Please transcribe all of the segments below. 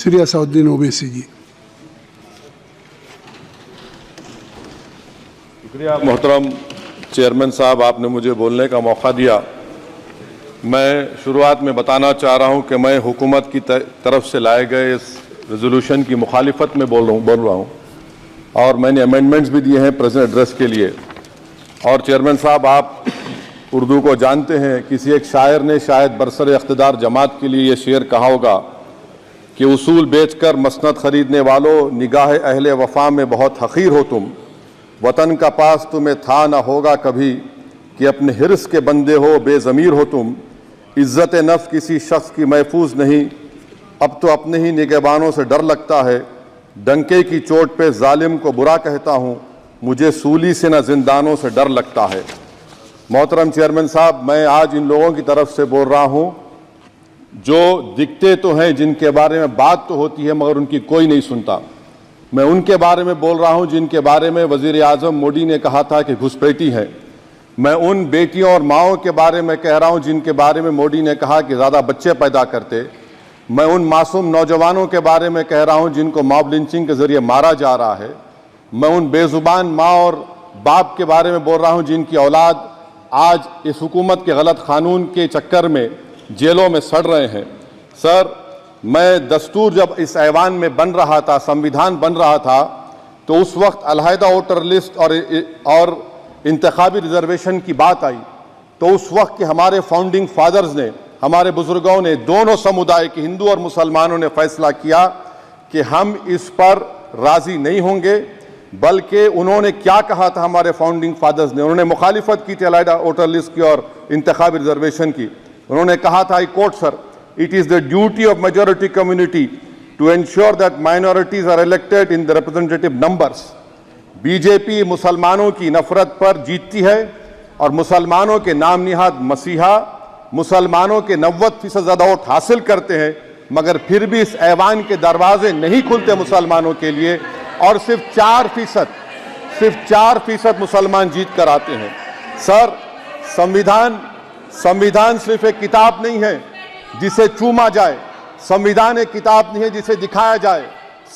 श्री असदुद्दीन ओवैसी जी। शुक्रिया मोहतरम चेयरमैन साहब, आपने मुझे बोलने का मौका दिया। मैं शुरुआत में बताना चाह रहा हूं कि मैं हुकूमत की तरफ से लाए गए इस रेजोल्यूशन की मुखालिफत में बोल रहा हूं और मैंने अमेंडमेंट्स भी दिए हैं प्रेजेंट एड्रेस के लिए। और चेयरमैन साहब, आप उर्दू को जानते हैं, किसी एक शायर ने शायद बरसर इख्तिदार जमात के लिए ये शेर कहा होगा कि उसूल बेचकर मसनद खरीदने वालों, निगाह अहले वफा में बहुत हकीर हो तुम, वतन का पास तुम्हें था न होगा कभी, कि अपने हिर्स के बंदे हो बेज़मीर हो तुम, इज़्ज़त नफ्स किसी शख्स की महफूज नहीं, अब तो अपने ही निगहबानों से डर लगता है, डंके की चोट पे जालिम को बुरा कहता हूँ, मुझे सूली से न जिंदानों से डर लगता है। मोहतरम चेयरमैन साहब, मैं आज इन लोगों की तरफ से बोल रहा हूँ जो दिखते तो हैं, जिनके बारे में बात तो होती है मगर उनकी कोई नहीं सुनता। मैं उनके बारे में बोल रहा हूँ जिनके बारे में वज़ीर आज़म मोदी ने कहा था कि घुसपैठी है। मैं उन बेटियों और माओं के बारे में कह रहा हूँ जिनके बारे में मोदी ने कहा कि ज़्यादा बच्चे पैदा करते। मैं उन मासूम नौजवानों के बारे में कह रहा हूँ जिनको मॉब लिंचिंग के ज़रिए मारा जा रहा है। मैं उन बेज़ुबान माँ और बाप के बारे में बोल रहा हूँ जिनकी औलाद आज इस हुकूमत के गलत कानून के चक्कर में जेलों में सड़ रहे हैं। सर, मैं दस्तूर जब इस ऐवान में बन रहा था, संविधान बन रहा था, तो उस वक्त अलहदा वोटर लिस्ट और इंतखाबी रिजर्वेशन की बात आई, तो उस वक्त के हमारे फाउंडिंग फादर्स ने, हमारे बुजुर्गों ने, दोनों समुदाय के हिंदू और मुसलमानों ने फैसला किया कि हम इस पर राजी नहीं होंगे। बल्कि उन्होंने क्या कहा था हमारे फाउंडिंग फादर्स ने, उन्होंने मुखालिफत की थी अलहदा वोटर लिस्ट की और इंतखाबी रिजर्वेशन की। उन्होंने कहा था, I quote sir, it is the duty of majority community to ensure that minorities are elected in the representative numbers. BJP मुसलमानों की नफरत पर जीतती है और मुसलमानों के नाम निहाद मसीहा मुसलमानों के 90% ज़्यादा वोट हासिल करते हैं, मगर फिर भी इस ऐवान के दरवाजे नहीं खुलते मुसलमानों के लिए और सिर्फ 4% मुसलमान जीत कर आते हैं। सर, संविधान सिर्फ एक किताब नहीं है जिसे चूमा जाए, संविधान एक किताब नहीं है जिसे दिखाया जाए,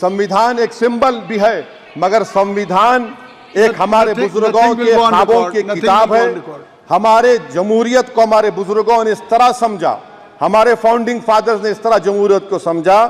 संविधान एक सिंबल भी है, मगर संविधान एक हमारे बुजुर्गों के ख्वाबों की किताब है। हमारे जमहूरियत को हमारे बुजुर्गों ने इस तरह समझा, हमारे फाउंडिंग फादर्स ने इस तरह जमहूरियत को समझा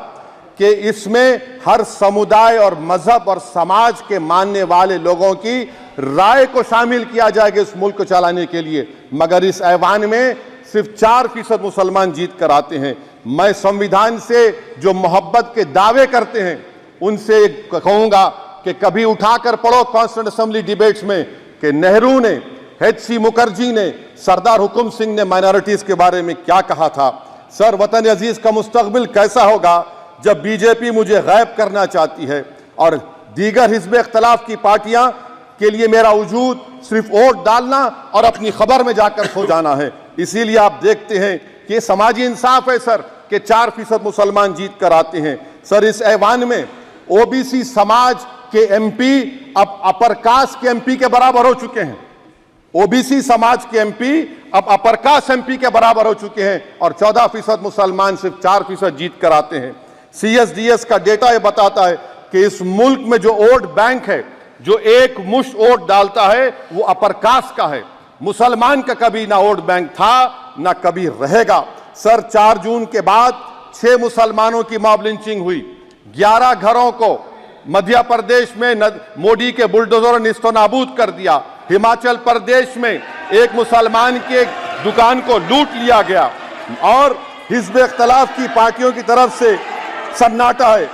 कि इसमें हर समुदाय और मजहब और समाज के मानने वाले लोगों की राय को शामिल किया जाएगा इस मुल्क को चलाने के लिए, मगर इस ऐवान में सिर्फ 4% मुसलमान जीत कर आते हैं। मैं संविधान से जो मोहब्बत के दावे करते हैं उनसे कहूंगा कि कभी उठाकर पढ़ो कॉन्स्टिट्यूएंट असेंबली डिबेट्स में कि नेहरू ने, H.C. मुखर्जी ने, सरदार हुकुम सिंह ने माइनॉरिटीज के बारे में क्या कहा था। सर, वतन अजीज का मुस्तकबिल कैसा होगा जब बीजेपी मुझे गायब करना चाहती है और दीगर हिज़्ब इख्तिलाफ की पार्टियां के लिए मेरा वजूद सिर्फ वोट डालना और अपनी खबर में जाकर सो जाना है। इसीलिए आप देखते हैं कि समाजी इंसाफ है सर कि 4% मुसलमान जीत कर आते हैं। सर, इस ऐवान में ओबीसी समाज के एमपी अब अपर कास्ट के एमपी के बराबर हो चुके हैं। ओबीसी समाज के एमपी अब अपर कास्ट एमपी के बराबर हो चुके हैं और 14% मुसलमान सिर्फ 4% जीत कर आते हैं। CSDS का डेटा यह बताता है कि इस मुल्क में जो वोट बैंक है, जो एक मुश्त वोट डालता है, वो अपर कास्ट का है। मुसलमान का कभी ना वोट बैंक था ना कभी रहेगा। सर, 4 जून के बाद 6 मुसलमानों की मॉब लिंचिंग हुई, 11 घरों को मध्य प्रदेश में मोदी के बुलडोजर ने निस्तो नाबूद कर दिया। हिमाचल प्रदेश में एक मुसलमान की एक दुकान को लूट लिया गया और हिज़्ब इख्तिलाफ की पार्टियों की तरफ से सन्नाटा है।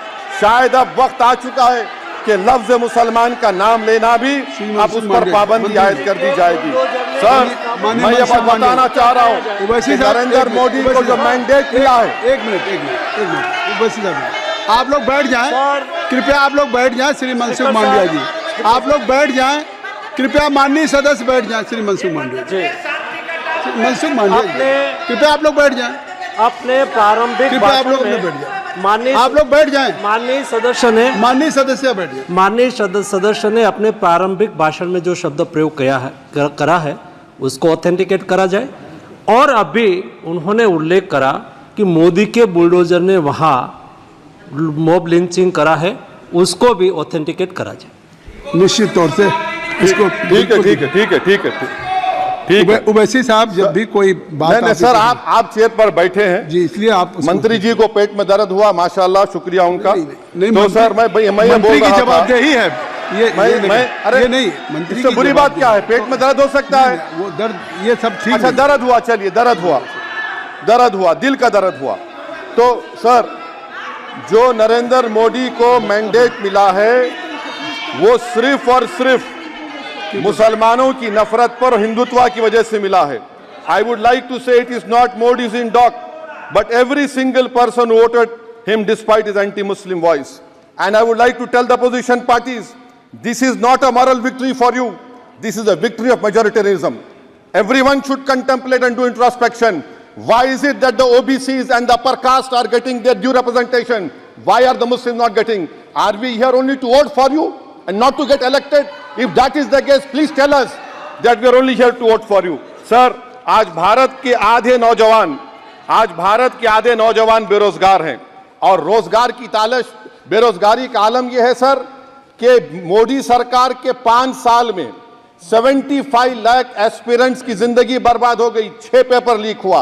शायद अब वक्त आ चुका है कि लफ्ज मुसलमान का नाम लेना भी अब उस पर पाबंदी आयद कर दी जाएगी। सर, मैं ये बात बताना चाह रहा हूँ कि नरेंद्र मोदी को जो मैंडेट मिला है। एक मिनट, आप लोग बैठ जाएं, कृपया आप लोग बैठ जाएं। श्री मनसुख मांडविया जी, आप लोग बैठ जाएं, कृपया माननीय सदस्य बैठ जाएं। श्री मनसुख मांडविया जी, मनसुख मांडविया जी, कृपया आप लोग बैठ जाएं। अपने प्रारंभिक कृपया आप लोग बैठ जाएं। माननीय आप लोग बैठ जाएं। माननीय सदस्य ने बैठ जाएं। माननीय सदस्य ने अपने प्रारंभिक भाषण में जो शब्द प्रयोग करा है उसको ऑथेंटिकेट करा जाए। और अभी उन्होंने उल्लेख करा कि मोदी के बुलडोजर ने वहाँ मॉब लिंचिंग करा है उसको भी ऑथेंटिकेट करा जाए। निश्चित तौर से इसको ठीक है ठीक है ठीक है ठीक है ठीक है। उवैसी साहब जब भी कोई बात नहीं सर, आप चेयर पर बैठे हैं जी, इसलिए आप मंत्री जी को पेट में दर्द हुआ, माशाल्लाह, शुक्रिया उनका। नहीं, तो सर मैं ये बोल रहा था, जवाबदेही है अरे ये नहीं, मंत्री इससे बुरी बात क्या है? पेट में दर्द हो सकता है, वो दर्द ये सब ठीक अच्छा है। दर्द हुआ, चलिए दर्द हुआ, दिल का दर्द हुआ। तो सर जो नरेंद्र मोदी को मैंडेट मिला है वो सिर्फ और सिर्फ मुसलमानों की नफरत पर हिंदुत्व की वजह से मिला है। I would like to say it is not Modi's in doc but every single person voted him despite his anti Muslim voice. And I would like to tell the opposition parties this is not a moral victory for you, this is a victory of majoritarianism. Everyone should contemplate and do introspection. Why is it that the OBCs and the upper caste are getting their due representation? Why are the Muslims not getting? Are we here only to vote for you and not to get elected? If that is the case, please tell us that we are only here to vote for you. Sir, आज भारत के आधे नौजवान बेरोजगार हैं और रोजगार की तालिश, बेरोजगारी का आलम यह है सर कि मोदी सरकार के 5 साल में 75 लाख एस्पिरेंट्स की जिंदगी बर्बाद हो गई, 6 पेपर लीक हुआ।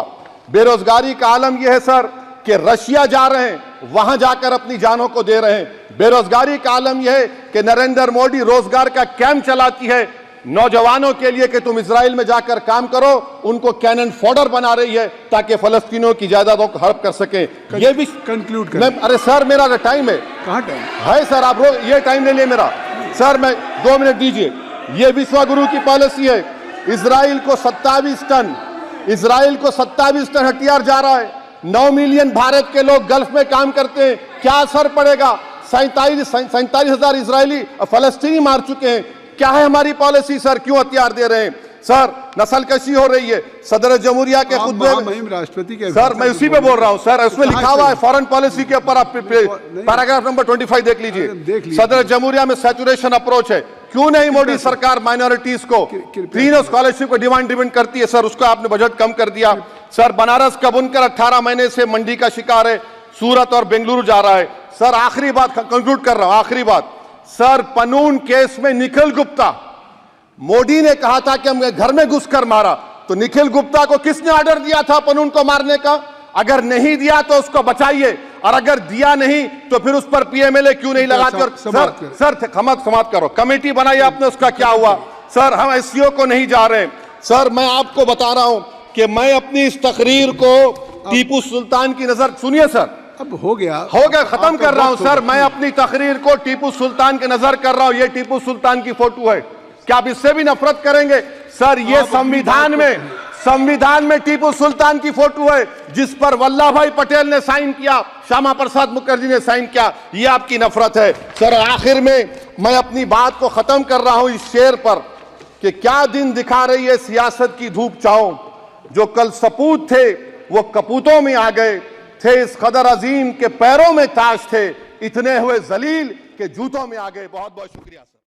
बेरोजगारी का आलम यह है सर कि रशिया जा रहे हैं, वहां जाकर अपनी जानों को दे रहे हैं। बेरोजगारी का आलम यह है कि नरेंद्र मोदी रोजगार का कैंप चलाती है नौजवानों के लिए कि तुम इजराइल में जाकर काम करो, उनको कैनन फॉडर बना रही है ताकि फलस्तीनियों की जायदादों को हड़प कर सके। ये भी कंक्लूड करें। अरे सर मेरा टाइम है, कहाँ टाइम है सर? आप ये टाइम ले लिए मेरा सर, मैं 2 मिनट दीजिए। ये विश्वगुरु की पॉलिसी है। इजराइल को 27 टन हथियार जा रहा है। 9 मिलियन भारत के लोग गल्फ में काम करते हैं, क्या असर पड़ेगा? 47,000 इजरायली फलस्तीनी मार चुके हैं। क्या है हमारी पॉलिसी सर? क्यों हथियार दे रहे हैं सर? नस्लकशी हो रही है। सदर जमहूरिया के खुतबे में राष्ट्रपति के सर, मैं उसी पे बोल रहा हूं सर, उसमें लिखा हुआ है फॉरेन पॉलिसी के ऊपर, आप पैराग्राफ नंबर 25 देख लीजिए। सदर जमहूरिया में सैचुरेशन अप्रोच है। क्यों नहीं मोदी सरकार माइनॉरिटीज को तीनों स्कॉलरशिप को डिमांड करती है सर? उसको आपने बजट कम कर दिया सर। बनारस का बुनकर 18 महीने से मंडी का शिकार है, सूरत और बेंगलुरु जा रहा है सर। आखिरी बात कंक्लूड कर रहा हूं, आखिरी बात सर, पनून केस में निखिल गुप्ता, मोदी ने कहा था कि हम घर में घुसकर मारा, तो निखिल गुप्ता को किसने ऑर्डर दिया था पनून को मारने का? अगर नहीं दिया तो उसको बचाइए, और अगर दिया नहीं तो फिर उस पर पीएमएलए क्यों नहीं लगाकर? सर समाप्त करो। कमेटी बनाई आपने, उसका क्या हुआ? सर हम एससीओ को नहीं जा रहे। सर मैं आपको बता रहा हूं कि मैं अपनी इस तकरीर को टीपू सुल्तान की नजर, सुनिए सर, अब हो गया खत्म कर रहा हूं सर। मैं अपनी तकरीर को टीपू सुल्तान के नजर कर रहा हूं। ये टीपू सुल्तान की फोटो है, क्या आप इससे भी नफरत करेंगे सर? ये संविधान में टीपू सुल्तान की फोटो है जिस पर वल्लभ भाई पटेल ने साइन किया, श्यामा प्रसाद मुखर्जी ने साइन किया। ये आपकी नफरत है सर। आखिर में मैं अपनी बात को खत्म कर रहा हूं इस शेर पर कि क्या दिन दिखा रही है सियासत की धूप छांव। जो कल सपूत थे वो कपूतों में आ गए, थे इस कदर अजीम के पैरों में ताज थे, इतने हुए जलील के जूतों में आ गए। बहुत बहुत शुक्रिया।